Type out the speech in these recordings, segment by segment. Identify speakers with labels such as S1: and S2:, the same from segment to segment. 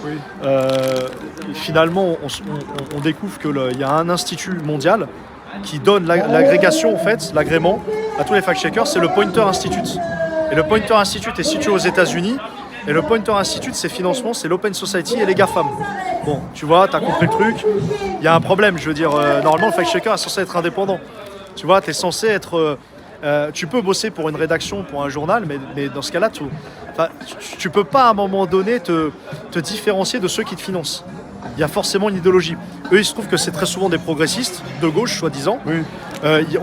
S1: Oui.
S2: Finalement, on découvre qu'il y a un institut mondial qui donne l'agrégation, en fait, l'agrément à tous les fact-checkers, c'est le Pointer Institute. Et le Pointer Institute est situé aux États-Unis. Et le Pointer Institute, ses financements, c'est l'Open Society et les GAFAM. Bon, tu vois, t'as compris le truc. Il y a un problème, je veux dire, normalement, le fact-checker est censé être indépendant. Tu vois, t'es censé être... tu peux bosser pour une rédaction, pour un journal, mais dans ce cas-là, tu peux pas à un moment donné te différencier de ceux qui te financent. Il y a forcément une idéologie. Eux, il se trouve que c'est très souvent des progressistes, de gauche, soi-disant.
S1: Oui.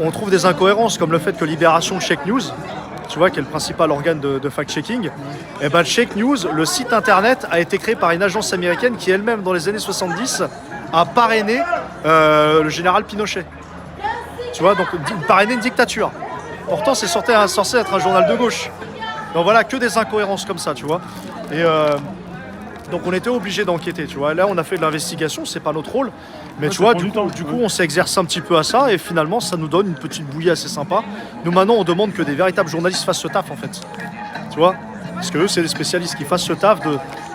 S2: On trouve des incohérences, comme le fait que Libération Check News, tu vois, qui est le principal organe de fact-checking, et ben Check News, le site internet, a été créé par une agence américaine qui elle-même, dans les années 70, a parrainé le général Pinochet. Tu vois, donc parrainé une dictature. Pourtant, c'est censé être un journal de gauche. Donc voilà, que des incohérences comme ça, tu vois. Et donc on était obligé d'enquêter, tu vois. Là, on a fait de l'investigation, c'est pas notre rôle. Mais tu vois, du coup, on s'exerce un petit peu à ça et finalement, ça nous donne une petite bouillie assez sympa. Nous, maintenant, on demande que des véritables journalistes fassent ce taf, en fait. Tu vois, parce que eux, c'est des spécialistes qui fassent ce taf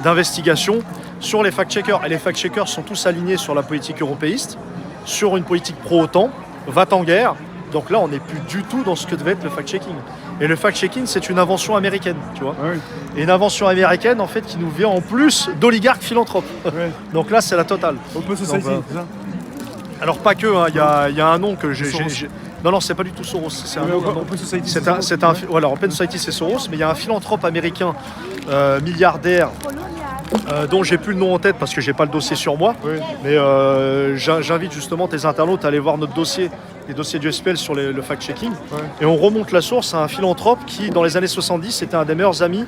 S2: d'investigation sur les fact-checkers. Et les fact-checkers sont tous alignés sur la politique européiste, sur une politique pro-OTAN, va-t-en-guerre. Donc là, on n'est plus du tout dans ce que devait être le fact-checking. Et le fact-checking, c'est une invention américaine, tu vois.
S1: Oui.
S2: Et une invention américaine, en fait, qui nous vient en plus d'oligarques philanthropes.
S1: Oui.
S2: Donc là, c'est la totale.
S1: Open Society, c'est ça?
S2: Alors pas que, hein, il y a un nom que j'ai... Non, c'est pas du tout Soros. C'est un nom,
S1: Open Society,
S2: voilà, Open Society, c'est Soros, mais il y a un philanthrope américain milliardaire dont j'ai plus le nom en tête parce que j'ai pas le dossier sur moi.
S1: Oui.
S2: Mais j'invite justement tes internautes à aller voir notre dossier, les dossiers du SPL sur le fact-checking.
S1: Ouais.
S2: Et on remonte la source à un philanthrope qui, dans les années 70, était un des meilleurs amis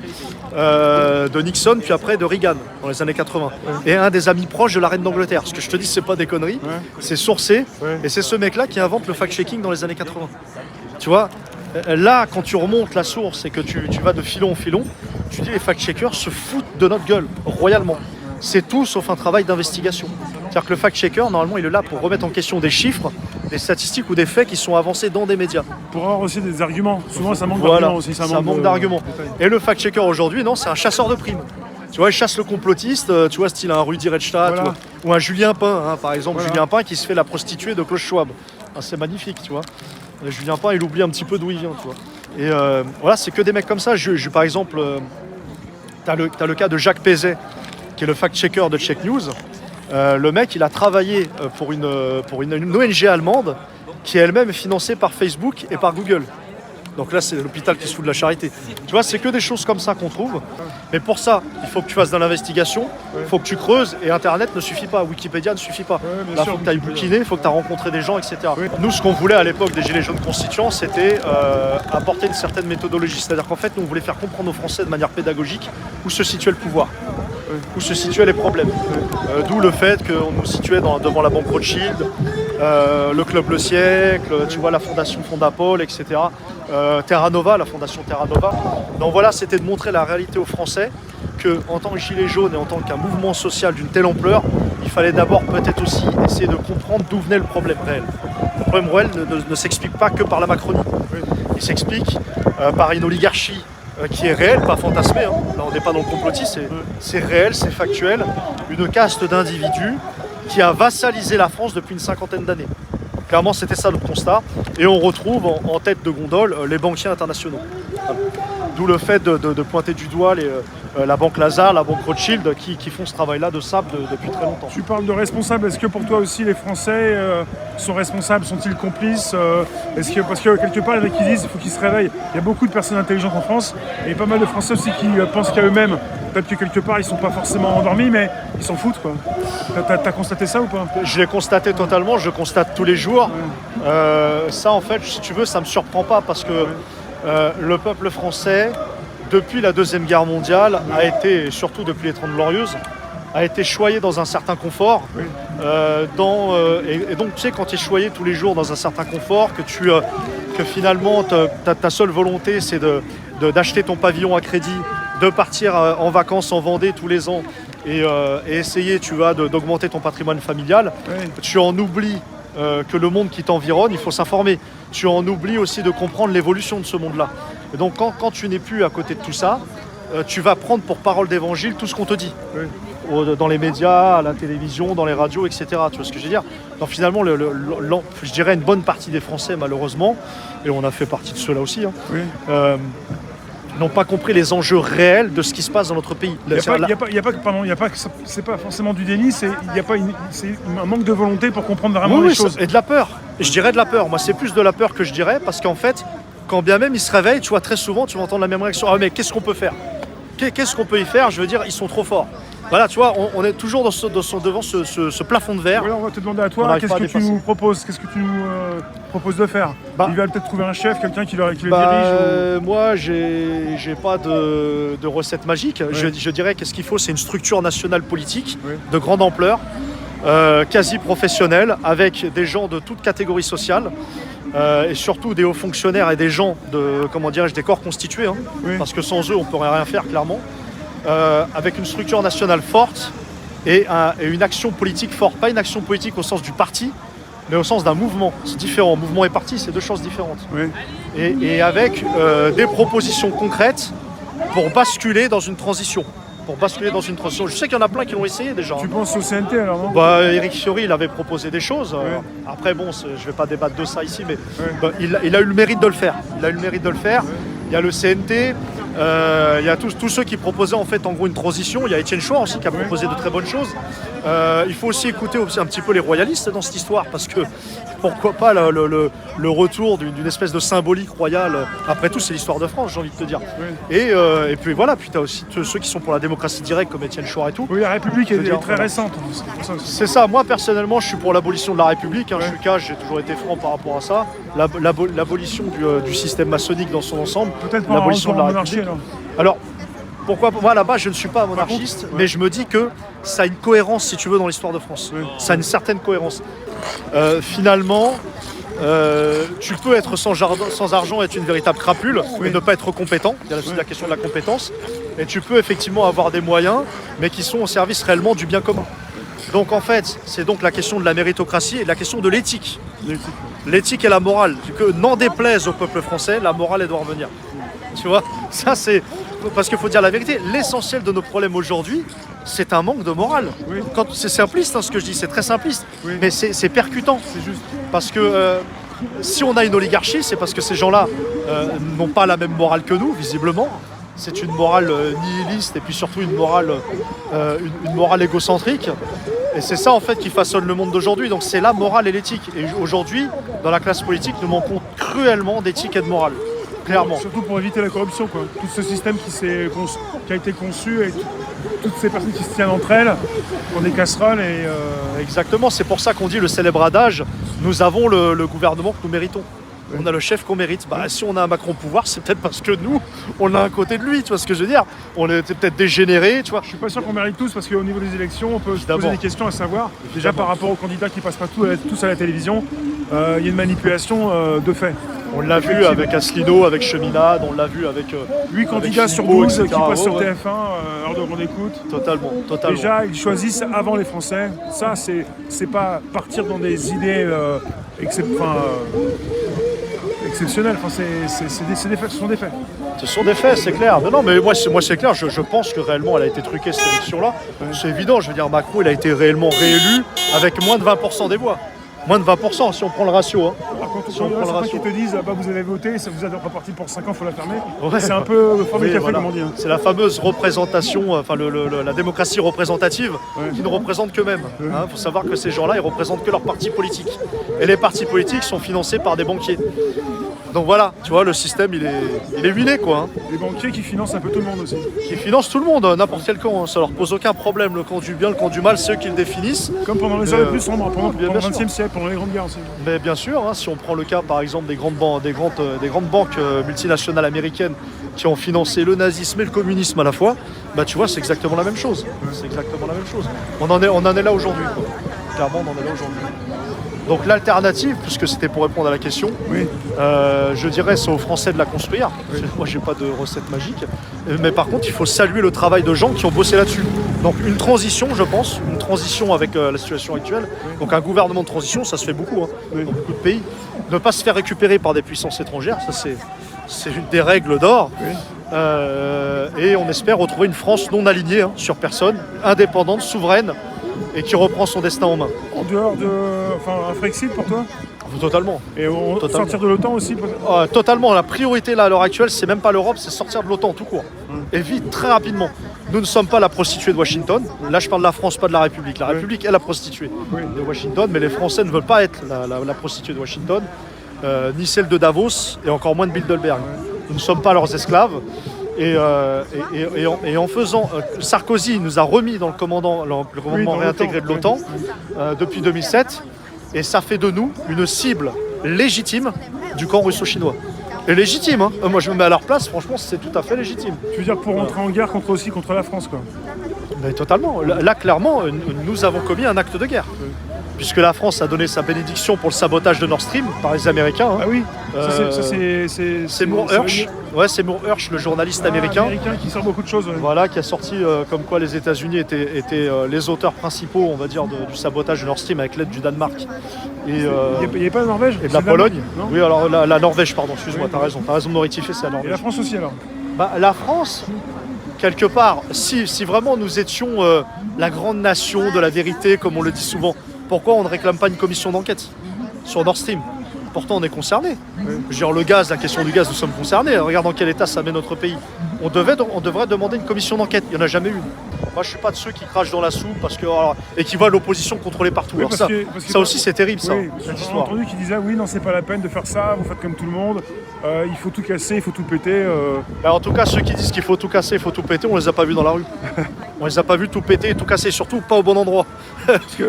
S2: de Nixon, puis après de Reagan, dans les années 80. Ouais. Et un des amis proches de la reine d'Angleterre. Ce que je te dis, c'est pas des conneries, c'est sourcé. Ouais. Et c'est ce mec-là qui invente le fact-checking dans les années 80. Tu vois, là, quand tu remontes la source et que tu vas de filon en filon, tu dis les fact-checkers se foutent de notre gueule, royalement. C'est tout sauf un travail d'investigation. C'est-à-dire que le fact-checker, normalement, il est là pour remettre en question des chiffres, des statistiques ou des faits qui sont avancés dans des médias.
S1: Pour avoir aussi des arguments. Souvent, ça manque d'arguments aussi.
S2: Ça manque d'arguments. Et le fact-checker aujourd'hui, non, c'est un chasseur de primes. Tu vois, il chasse le complotiste, tu vois, style un Rudi Redstadt, voilà. Ou un Julien Pain, hein, par exemple. Voilà. Julien Pain qui se fait la prostituée de Klaus Schwab. Ah, c'est magnifique, tu vois. Julien Pain, il oublie un petit peu d'où il vient, tu vois. Et voilà, c'est que des mecs comme ça. Par exemple, t'as le cas de Jacques Pézet, qui est le fact-checker de Check News. Le mec, il a travaillé pour une ONG allemande qui est elle-même financée par Facebook et par Google. Donc là, c'est l'hôpital qui se fout de la charité. Tu vois, c'est que des choses comme ça qu'on trouve. Mais pour ça, il faut que tu fasses de l'investigation, il faut que tu creuses, et Internet ne suffit pas, Wikipédia ne suffit pas. Là, il faut que tu ailles bouquiner, il faut que tu aies rencontré des gens, etc. Nous, ce qu'on voulait à l'époque des Gilets jaunes constituants, c'était apporter une certaine méthodologie. C'est-à-dire qu'en fait, nous, on voulait faire comprendre aux Français de manière pédagogique où se situait le pouvoir, où se situaient les problèmes. D'où le fait qu'on nous situait devant la banque Rothschild, le Club Le Siècle, tu vois, la fondation Fondapol, etc. Terra Nova, la fondation Terra Nova. Donc voilà, c'était de montrer la réalité aux Français qu'en tant que gilet jaune et en tant qu'un mouvement social d'une telle ampleur, il fallait d'abord peut-être aussi essayer de comprendre d'où venait le problème réel. Le problème réel ne s'explique pas que par la Macronie. Il s'explique par une oligarchie qui est réelle, pas fantasmée. Hein. Là, on n'est pas dans le complotisme, c'est réel, c'est factuel. Une caste d'individus qui a vassalisé la France depuis une cinquantaine d'années. Clairement, c'était ça notre constat. Et on retrouve en tête de gondole les banquiers internationaux. Voilà. D'où le fait de pointer du doigt la banque Lazare, la banque Rothschild, qui font ce travail-là de sable depuis très longtemps.
S1: Tu parles de responsables. Est-ce que pour toi aussi les Français sont responsables? Sont-ils complices? Parce que quelque part, il y en a qui disent qu'il faut qu'ils se réveillent. Il y a beaucoup de personnes intelligentes en France et pas mal de Français aussi qui pensent qu'à eux-mêmes. Peut-être que quelque part, ils ne sont pas forcément endormis, mais ils s'en foutent, quoi. T'as constaté ça ou pas?
S2: Je l'ai constaté totalement, je le constate tous les jours. Ça, en fait, si tu veux, ça ne me surprend pas parce que le peuple français, depuis la Deuxième Guerre mondiale, a été, surtout depuis les 30 Glorieuses, a été choyé dans un certain confort. Et donc, tu sais, quand tu es choyé tous les jours dans un certain confort, que finalement, ta seule volonté, c'est d'acheter ton pavillon à crédit, de partir en vacances en Vendée tous les ans et essayer, tu vois, d'augmenter ton patrimoine familial, tu en oublies que le monde qui t'environne, il faut s'informer. Tu en oublies aussi de comprendre l'évolution de ce monde-là. Et donc, quand tu n'es plus à côté de tout ça, tu vas prendre pour parole d'évangile tout ce qu'on te dit. dans les médias, à la télévision, dans les radios, etc. Tu vois ce que je veux dire? Donc finalement, je dirais une bonne partie des Français, malheureusement, et on a fait partie de ceux-là aussi, hein,
S1: Oui.
S2: n'ont pas compris les enjeux réels de ce qui se passe dans notre pays.
S1: C'est pas forcément du déni, c'est un manque de volonté pour comprendre vraiment les choses.
S2: Et de la peur. Et je dirais de la peur. Moi, c'est plus de la peur que je dirais, parce qu'en fait, quand bien même ils se réveillent, tu vois, très souvent, tu vas entendre la même réaction. Ah mais qu'est-ce qu'on peut faire? Qu'est-ce qu'on peut y faire? Je veux dire, ils sont trop forts. Voilà, tu vois, on est toujours devant ce plafond de verre.
S1: Voilà, on va te demander à toi, qu'est-ce que tu nous proposes? Qu'est-ce que tu nous proposes de faire? Il va peut-être trouver un chef, quelqu'un qui le dirige
S2: Moi, j'ai pas de recette magique.
S1: Ouais.
S2: Je dirais qu'est-ce qu'il faut, c'est une structure nationale politique de grande ampleur, quasi professionnelle, avec des gens de toute catégorie sociale. Et surtout des hauts fonctionnaires et des gens des corps constitués, hein, parce que sans eux, on ne pourrait rien faire, clairement. Avec une structure nationale forte et une action politique forte. Pas une action politique au sens du parti, mais au sens d'un mouvement. C'est différent. Mouvement et parti, c'est deux choses différentes.
S1: Oui.
S2: Et avec des propositions concrètes pour basculer dans une transition. Je sais qu'il y en a plein qui l'ont essayé déjà.
S1: Tu penses au CNT alors, non?
S2: Éric Ciotti, il avait proposé des choses. Après, bon, je ne vais pas débattre de ça ici, mais il a eu le mérite de le faire. Il y a le CNT, il y a tous ceux qui proposaient en fait en gros une transition. Il y a Étienne Chouard aussi qui a proposé de très bonnes choses. Il faut aussi écouter un petit peu les royalistes dans cette histoire, parce que pourquoi pas le retour d'une espèce de symbolique royale. Après tout, c'est l'histoire de France, j'ai envie de te dire.
S1: Oui.
S2: Et puis voilà, puis tu as aussi ceux qui sont pour la démocratie directe comme Étienne Chouard et tout.
S1: Oui, la République est très récente.
S2: C'est ça, moi personnellement je suis pour l'abolition de la République, je suis cash, j'ai toujours été franc par rapport à ça. L'abolition du système maçonnique dans son ensemble.
S1: Peut-être pas
S2: l'abolition de la
S1: monarchie
S2: République. Alors, pourquoi moi là-bas je ne suis pas monarchiste, mais je me dis que ça a une cohérence si tu veux dans l'histoire de France.
S1: Oui.
S2: Ça a une certaine cohérence. Finalement, tu peux être sans argent, être une véritable crapule et ne pas être compétent. Il y a aussi la question de la compétence. Et tu peux effectivement avoir des moyens, mais qui sont au service réellement du bien commun. Donc en fait, c'est donc la question de la méritocratie et la question de l'éthique. L'éthique et la morale. Que n'en déplaise au peuple français, la morale elle doit revenir. Tu vois, ça c'est... Parce qu'il faut dire la vérité, l'essentiel de nos problèmes aujourd'hui, c'est un manque de morale.
S1: Oui.
S2: C'est simpliste ce que je dis, c'est très simpliste,
S1: Oui.
S2: mais c'est percutant.
S1: C'est juste.
S2: Parce que si on a une oligarchie, c'est parce que ces gens-là n'ont pas la même morale que nous, visiblement. C'est une morale nihiliste et puis surtout une morale égocentrique. Et c'est ça en fait qui façonne le monde d'aujourd'hui. Donc c'est la morale et l'éthique. Et aujourd'hui, dans la classe politique, nous manquons cruellement d'éthique et de morale. Clairement.
S1: Surtout pour éviter la corruption, quoi. Tout ce système qui a été conçu et toutes ces personnes qui se tiennent entre elles pour des casseroles et...
S2: Exactement, c'est pour ça qu'on dit le célèbre adage, nous avons le gouvernement que nous méritons. On a le chef qu'on mérite. Si on a un Macron au pouvoir, c'est peut-être parce que nous, on a un côté de lui, tu vois ce que je veux dire? On était peut-être dégénérés, tu vois.
S1: Je suis pas sûr qu'on mérite tous, parce qu'au niveau des élections, on peut se poser des questions à savoir. Déjà par rapport aux candidats qui passent pas tous à la télévision, il y a une manipulation de fait.
S2: On l'a vu avec Asselineau, avec Cheminade, on l'a vu avec...
S1: 8 candidats sur 12 qui passent sur TF1, hors de grande écoute.
S2: Totalement.
S1: Déjà, ils choisissent avant les Français. Ça, c'est pas partir dans des idées exceptionnelles. Enfin, ce sont des faits.
S2: Ce sont des faits, c'est clair. Non, mais moi c'est clair, je pense que réellement elle a été truquée cette élection-là. C'est évident, je veux dire, Macron, il a été réellement réélu avec moins de 20% des voix. Moins de 20% si on prend le ratio. Hein.
S1: Par contre,
S2: si on prend le ratio.
S1: qui te disent vous avez voté, ça vous a reparti pour 5 ans, il faut la fermer. C'est un peu formé café, voilà. Comme on dit. Hein.
S2: C'est la fameuse représentation, la démocratie représentative qui ne représente qu'eux-mêmes. Il faut savoir que ces gens-là, ils représentent que leur parti politique. Et les partis politiques sont financés par des banquiers. Donc voilà, tu vois, le système, il est huilé, quoi. Hein.
S1: Les banquiers qui financent un peu tout le monde aussi.
S2: Qui financent tout le monde, n'importe quel camp. Ça leur pose aucun problème. Le camp du bien, le camp du mal, c'est eux qui le définissent.
S1: Comme pendant les années plus sombres, pendant le XXe siècle, pendant les grandes guerres aussi.
S2: Mais bien sûr, si on prend le cas, par exemple, des grandes banques multinationales américaines qui ont financé le nazisme et le communisme à la fois, tu vois, c'est exactement la même chose. C'est exactement la même chose. On en est là aujourd'hui, quoi. Clairement, on en est là aujourd'hui. Donc l'alternative, puisque c'était pour répondre à la question, je dirais c'est aux Français de la construire. Moi j'ai pas de recette magique. Mais par contre il faut saluer le travail de gens qui ont bossé là-dessus. Donc une transition, je pense, une transition avec la situation actuelle. Donc un gouvernement de transition, ça se fait beaucoup dans beaucoup de pays. Ne pas se faire récupérer par des puissances étrangères, ça c'est une des règles d'or. Et on espère retrouver une France non alignée sur personne, indépendante, souveraine, et qui reprend son destin en main.
S1: En dehors de... Enfin, un Frexit pour toi?
S2: Totalement.
S1: Et sortir de l'OTAN aussi?
S2: Totalement. La priorité là à l'heure actuelle, c'est même pas l'Europe, c'est sortir de l'OTAN tout court. Et vite, très rapidement. Nous ne sommes pas la prostituée de Washington. Là, je parle de la France, pas de la République. La République est la prostituée de Washington, mais les Français ne veulent pas être la prostituée de Washington, ni celle de Davos, et encore moins de Bilderberg. Nous ne sommes pas leurs esclaves. Et en faisant... Sarkozy nous a remis dans le commandement réintégré de l'OTAN depuis 2007. Et ça fait de nous une cible légitime du camp russo-chinois. Et légitime, hein. Moi je me mets à leur place, franchement c'est tout à fait légitime.
S1: Tu veux dire pour rentrer en guerre contre la France, quoi?
S2: Mais totalement. Là clairement, nous avons commis un acte de guerre. Puisque la France a donné sa bénédiction pour le sabotage de Nord Stream par les Américains.
S1: Ah oui,
S2: c'est Moore Hirsch. Ouais, c'est Moore Hirsch, le journaliste américain
S1: qui sort beaucoup de choses.
S2: Voilà, qui a sorti comme quoi les États-Unis étaient les auteurs principaux, on va dire, du sabotage de Nord Stream avec l'aide du Danemark.
S1: Il n'y a pas la Norvège?
S2: Et de la Pologne. Oui, alors la Norvège, pardon, excuse-moi, t'as raison de me rectifier, c'est la Norvège.
S1: Et la France aussi alors?
S2: La France, quelque part, si vraiment nous étions la grande nation de la vérité, comme on le dit souvent, pourquoi on ne réclame pas une commission d'enquête sur Nord Stream? Pourtant, on est concerné. Genre le gaz, la question du gaz, nous sommes concernés. Regarde dans quel état ça met notre pays. On devrait demander une commission d'enquête. Il n'y en a jamais eu. Moi, je ne suis pas de ceux qui crachent dans la soupe et qui voient l'opposition contrôlée partout.
S1: Oui,
S2: ça aussi, c'est terrible, ça.
S1: Oui, j'ai entendu qui disait oui, non, c'est pas la peine de faire ça. Vous faites comme tout le monde. Il faut tout casser, il faut tout péter.
S2: En tout cas, ceux qui disent qu'il faut tout casser, il faut tout péter, on les a pas vus dans la rue. On les a pas vus tout péter et tout casser, surtout pas au bon endroit.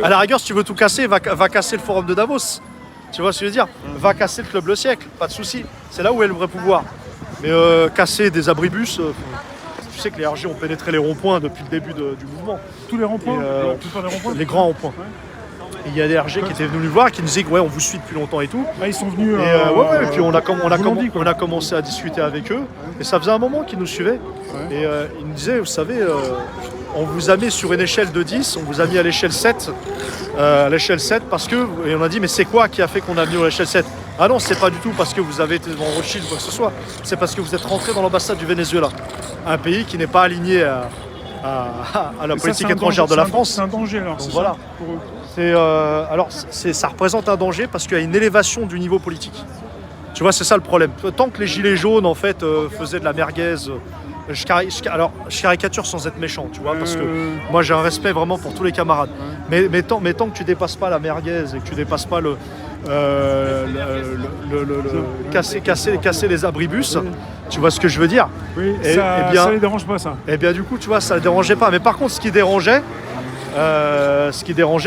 S2: À la rigueur, si tu veux tout casser, va casser le forum de Davos. Tu vois ce que je veux dire? Va casser le club Le Siècle, pas de souci. C'est là où est le vrai pouvoir. Mais casser des abribus, tu sais que les RG ont pénétré les ronds-points depuis le début du mouvement.
S1: Tous les ronds-points
S2: Les grands ronds-points. Ouais. Il y a des RG qui étaient venus nous voir, qui nous disaient que on vous suit depuis longtemps et tout.
S1: Ils sont venus.
S2: Et puis on a commencé à discuter avec eux. Et ça faisait un moment qu'ils nous suivaient. Ouais. Et ils nous disaient, vous savez, on vous a mis sur une échelle de 10, on vous a mis à l'échelle 7. Parce que, et on a dit, mais c'est quoi qui a fait qu'on a mis à l'échelle 7? Ah non, c'est pas du tout parce que vous avez été devant Rothschild ou quoi que ce soit. C'est parce que vous êtes rentré dans l'ambassade du Venezuela. Un pays qui n'est pas aligné à la politique étrangère de la France.
S1: C'est un danger alors.
S2: Donc, voilà. Pour eux. Ça représente un danger parce qu'il y a une élévation du niveau politique. Tu vois, c'est ça le problème. Tant que les gilets jaunes, en fait, faisaient de la merguez... je caricature sans être méchant, tu vois, parce que moi j'ai un respect vraiment pour tous les camarades. Mais tant que tu dépasses pas la merguez et que tu dépasses pas casser les abribus, tu vois ce que je veux dire?
S1: Oui, ça les dérange pas, ça.
S2: Et bien du coup, tu vois, ça les dérangeait pas. Mais par contre, ce qui dérangeait,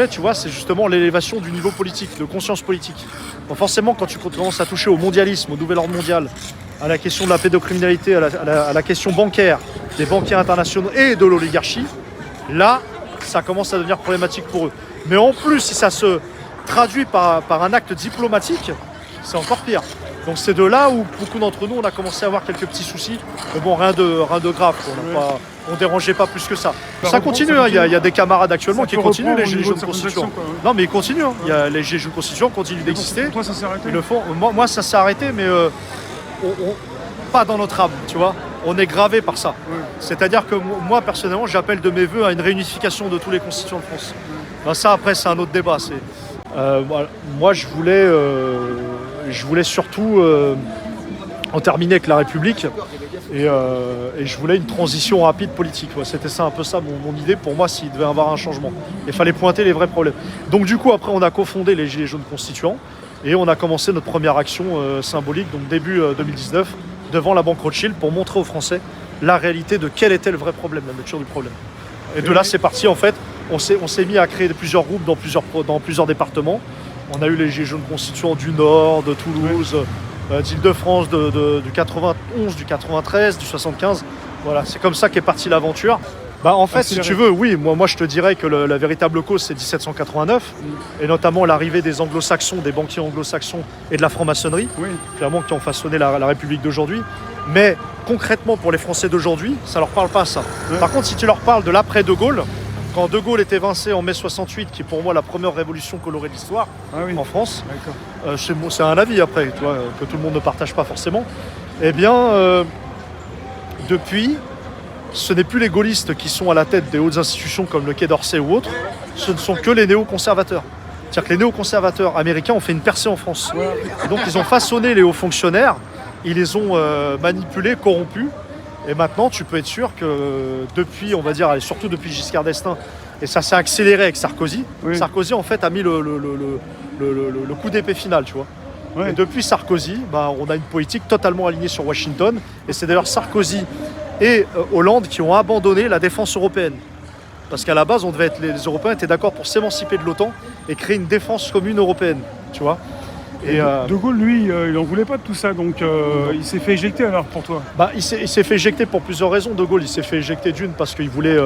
S2: tu vois, c'est justement l'élévation du niveau politique, de conscience politique. Donc forcément, quand tu commences à toucher au mondialisme, au nouvel ordre mondial, à la question de la pédocriminalité, à la question bancaire, des banquiers internationaux et de l'oligarchie, là, ça commence à devenir problématique pour eux. Mais en plus, si ça se traduit par un acte diplomatique, c'est encore pire. Donc c'est de là où beaucoup d'entre nous, on a commencé à avoir quelques petits soucis. Mais bon, rien de grave. On dérangeait pas plus que ça. Ça continue, il y a des camarades actuellement qui continuent les gilets jaunes constituants. Non, mais ils continuent. Les gilets jaunes constituants continuent d'exister.
S1: Toi, ça s'est arrêté?
S2: Ils le font. Moi, ça s'est arrêté, mais pas dans notre âme, tu vois. On est gravé par ça. Oui. C'est-à-dire que moi, personnellement, j'appelle de mes voeux à une réunification de tous les constituants de France. Ça, après, c'est un autre débat. Moi, je voulais surtout en terminer avec la République et je voulais une transition rapide politique. C'était ça un peu ça mon idée pour moi s'il devait y avoir un changement. Il fallait pointer les vrais problèmes. Donc du coup, après, on a cofondé les Gilets jaunes constituants et on a commencé notre première action symbolique, donc début 2019, devant la banque Rothschild pour montrer aux Français la réalité de quel était le vrai problème, la nature du problème. Et de là, c'est parti en fait. On s'est mis à créer plusieurs groupes dans plusieurs départements. On a eu les Gilets jaunes constituants du Nord, de Toulouse, d'Île-de-France, du 91, du 93, du 75. Voilà, c'est comme ça qu'est partie l'aventure. En fait, si tu veux, oui, moi je te dirais que la véritable cause, c'est 1789, et notamment l'arrivée des anglo-saxons, des banquiers anglo-saxons et de la franc-maçonnerie, clairement, qui ont façonné la République d'aujourd'hui. Mais concrètement, pour les Français d'aujourd'hui, ça leur parle pas, ça. Par contre, si tu leur parles de l'après-De Gaulle, quand De Gaulle est évincé en mai 68, qui est pour moi la première révolution colorée de l'histoire en France, c'est un avis après, tu vois, que tout le monde ne partage pas forcément, eh bien, depuis, ce n'est plus les gaullistes qui sont à la tête des hautes institutions comme le Quai d'Orsay ou autres, ce ne sont que les néoconservateurs. C'est-à-dire que les néoconservateurs américains ont fait une percée en France. Et donc ils ont façonné les hauts fonctionnaires, ils les ont manipulés, corrompus. Et maintenant, tu peux être sûr que depuis, on va dire, et surtout depuis Giscard d'Estaing, et ça s'est accéléré avec Sarkozy. Oui. Sarkozy, en fait, a mis le coup d'épée final, tu vois. Ouais. Et depuis Sarkozy, on a une politique totalement alignée sur Washington. Et c'est d'ailleurs Sarkozy et Hollande qui ont abandonné la défense européenne. Parce qu'à la base, les Européens étaient d'accord pour s'émanciper de l'OTAN et créer une défense commune européenne, tu vois.
S1: Et De Gaulle, lui, il n'en voulait pas de tout ça, donc il s'est fait éjecter alors pour toi.
S2: Il s'est fait éjecter pour plusieurs raisons. De Gaulle, il s'est fait éjecter d'une parce qu'il voulait,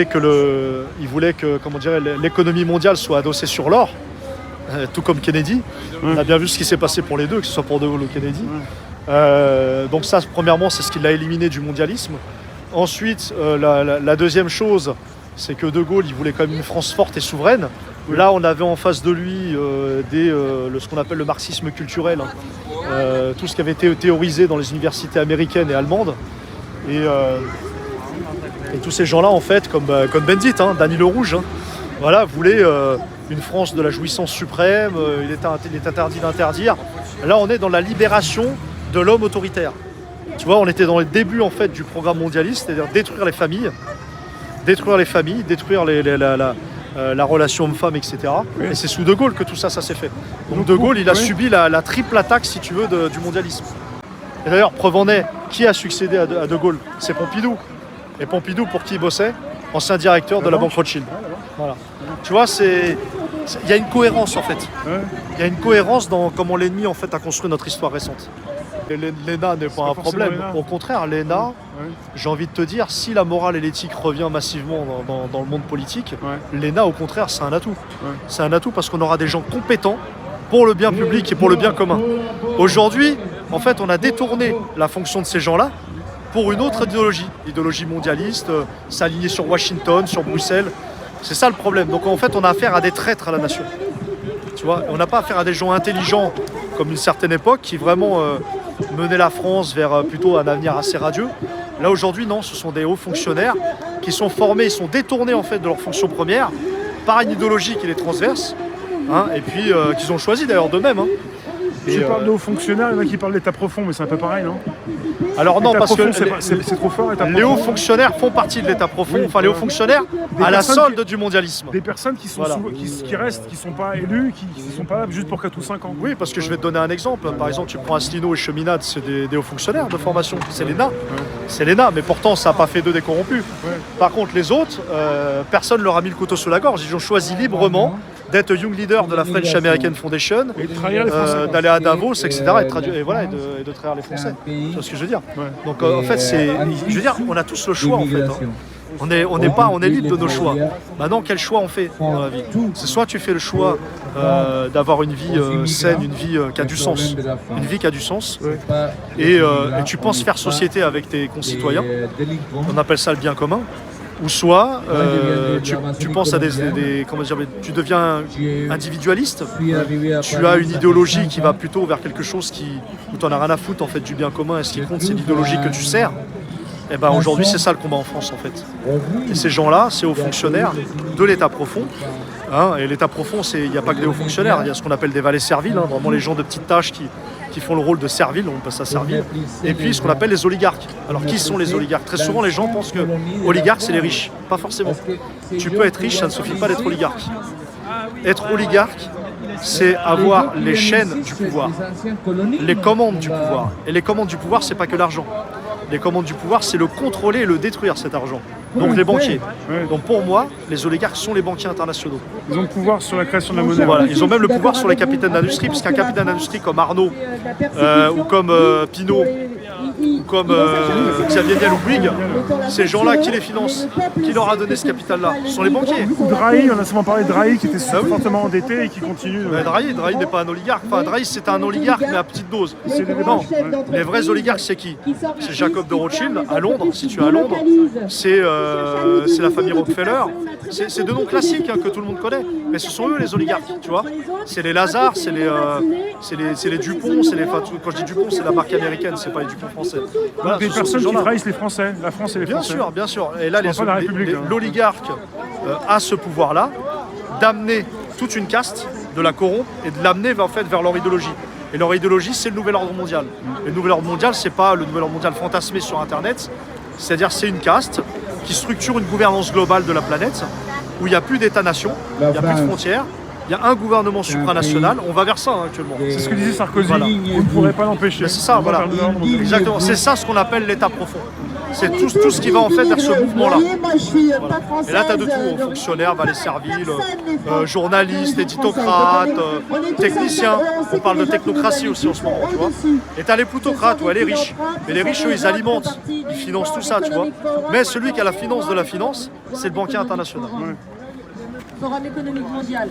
S2: que comment dirais, l'économie mondiale soit adossée sur l'or, tout comme Kennedy. On a bien vu ce qui s'est passé pour les deux, que ce soit pour De Gaulle ou Kennedy. Donc ça, premièrement, c'est ce qui l'a éliminé du mondialisme. Ensuite, la deuxième chose, c'est que De Gaulle, il voulait quand même une France forte et souveraine. Là, on avait en face de lui ce qu'on appelle le marxisme culturel, tout ce qui avait été théorisé dans les universités américaines et allemandes. Et tous ces gens-là, en fait, comme Bendit, Dany Le Rouge, voulaient une France de la jouissance suprême, il est interdit d'interdire. Là, on est dans la libération de l'homme autoritaire. Tu vois, on était dans les débuts, en fait, du programme mondialiste, c'est-à-dire détruire les familles, détruire la relation homme-femme, etc. Oui. Et c'est sous De Gaulle que tout ça s'est fait. Donc De Gaulle, il a subi la triple attaque, si tu veux, du mondialisme. Et d'ailleurs, preuve en est, qui a succédé à De Gaulle? C'est Pompidou. Et Pompidou, pour qui il bossait? Ancien directeur de la banque Rothschild. Voilà. Tu vois, il y a une cohérence, en fait. Il y a une cohérence dans comment l'ennemi, en fait, a construit notre histoire récente. L'ENA n'est pas un problème. Au contraire, l'ENA, j'ai envie de te dire, si la morale et l'éthique revient massivement dans le monde politique, l'ENA, au contraire, c'est un atout. C'est un atout parce qu'on aura des gens compétents pour le bien public et pour le bien commun. Aujourd'hui, en fait, on a détourné la fonction de ces gens-là pour une autre idéologie, l'idéologie mondialiste, s'aligner sur Washington, sur Bruxelles. C'est ça le problème. Donc en fait, on a affaire à des traîtres à la nation. Tu vois, on n'a pas affaire à des gens intelligents comme une certaine époque qui vraiment menaient la France vers plutôt un avenir assez radieux. Là aujourd'hui, non, ce sont des hauts fonctionnaires qui sont formés, ils sont détournés en fait de leur fonction première par une idéologie qui les transverse, et puis qu'ils ont choisi d'ailleurs d'eux-mêmes.
S1: Tu parles de hauts fonctionnaires, il y en a qui parlent d'état profond, mais c'est un peu pareil, non?
S2: Alors non, parce que
S1: c'est trop fort.
S2: Les hauts fonctionnaires font partie de l'état profond, les hauts fonctionnaires à la solde du mondialisme.
S1: Des personnes qui sont qui restent, qui ne sont pas élus, qui ne sont pas là juste pour 4 ou 5 ans.
S2: Oui, parce que je vais te donner un exemple. Par exemple, tu prends Asselineau et Cheminade, c'est des hauts fonctionnaires de formation. C'est l'ENA. C'est l'ENA, mais pourtant ça n'a pas fait d'eux des corrompus. Par contre, les autres, personne ne leur a mis le couteau sous la gorge. Ils ont choisi librement d'être young leader de la French American Foundation, d'aller à Davos, etc. et de trahir les Français. Tu vois ce que je veux dire? Donc en fait, je veux dire, on a tous le choix en fait. On est libre de nos choix. Maintenant, quel choix on fait dans la vie? C'est soit tu fais le choix d'avoir une vie saine, une vie qui a du sens, et tu penses faire société avec tes concitoyens. On appelle ça le bien commun. Ou soit tu penses à tu deviens individualiste, tu as une idéologie qui va plutôt vers quelque chose où tu n'en as rien à foutre en fait du bien commun, et ce qui compte c'est l'idéologie que tu sers. Et ben aujourd'hui c'est ça le combat en France en fait. Et ces gens-là, ces hauts fonctionnaires de l'État profond, et l'État profond, il n'y a pas que des hauts fonctionnaires, il y a ce qu'on appelle des valets serviles, vraiment les gens de petites tâches qui font le rôle de servile, on passe à servile, et puis ce qu'on appelle les oligarques. Alors qui sont les oligarques? Très souvent les gens pensent que oligarques c'est les riches, pas forcément. Tu peux être riche, ça ne suffit pas d'être oligarque. Être oligarque, c'est avoir les chaînes du pouvoir, les commandes du pouvoir. Et les commandes du pouvoir, c'est pas que l'argent. Les commandes du pouvoir, c'est le contrôler et le détruire cet argent. Donc les banquiers. Donc pour moi, les oligarques sont les banquiers internationaux.
S1: Ils ont le pouvoir sur la création de la monnaie.
S2: Voilà, ils ont même le pouvoir sur les capitaines d'industrie, parce qu'un capitaine d'industrie comme Arnaud, ou comme Pinault, ou comme Xavier Niel ou Bouygues, ces gens-là qui les financent, qui leur a donné ce capital-là, ce sont les banquiers.
S1: Ou Drahi, on a souvent parlé de Drahi qui était fortement endetté et qui continue.
S2: Drahi n'est pas un oligarque. Enfin, Drahi c'est un oligarque mais à petite dose. Les vrais oligarques c'est qui? C'est Jacob de Rothschild à Londres, si tu es à Londres. C'est la famille Rockefeller. C'est deux noms classiques que tout le monde connaît. Mais ce sont eux les oligarques, tu vois. C'est les Lazare, c'est les Dupont. Quand je dis Dupont, c'est la marque américaine, c'est pas les Dupont français. Voilà,
S1: des
S2: ce sont
S1: personnes
S2: ces
S1: qui
S2: gens-là.
S1: trahissent les Français, la France et les
S2: Bien
S1: Français.
S2: sûr, bien sûr. Et là,
S1: Je parle pas de la République, hein.
S2: l'oligarque a ce pouvoir-là d'amener toute une caste, de la corrompre et de l'amener en fait, vers leur idéologie. Et leur idéologie, c'est le nouvel ordre mondial. Et le nouvel ordre mondial, c'est pas le nouvel ordre mondial fantasmé sur Internet. C'est-à-dire, c'est une caste qui structure une gouvernance globale de la planète où il n'y a plus d'État-nation, il n'y a plus de frontières. Il y a un gouvernement supranational, on va vers ça hein, actuellement.
S1: C'est ce que disait Sarkozy,
S2: Voilà.
S1: on ne pourrait pas l'empêcher.
S2: Mais c'est ça,
S1: On va
S2: voilà.
S1: vers le nouvel ordre mondial.
S2: Exactement, c'est ça ce qu'on appelle l'état profond. C'est tout ce qui va en fait vers ce mouvement-là. Voilà. Et là, tu as de tout, fonctionnaires, valets serviles, journalistes, éditocrates, techniciens. On parle de technocratie aussi en ce moment, tu vois. Et tu as les plutocrates, ouais, les riches. Mais les riches, eux, ils alimentent, ils financent tout ça, tu vois. Mais celui qui a la finance de la finance, c'est le banquier international.
S3: Forum économique mondial.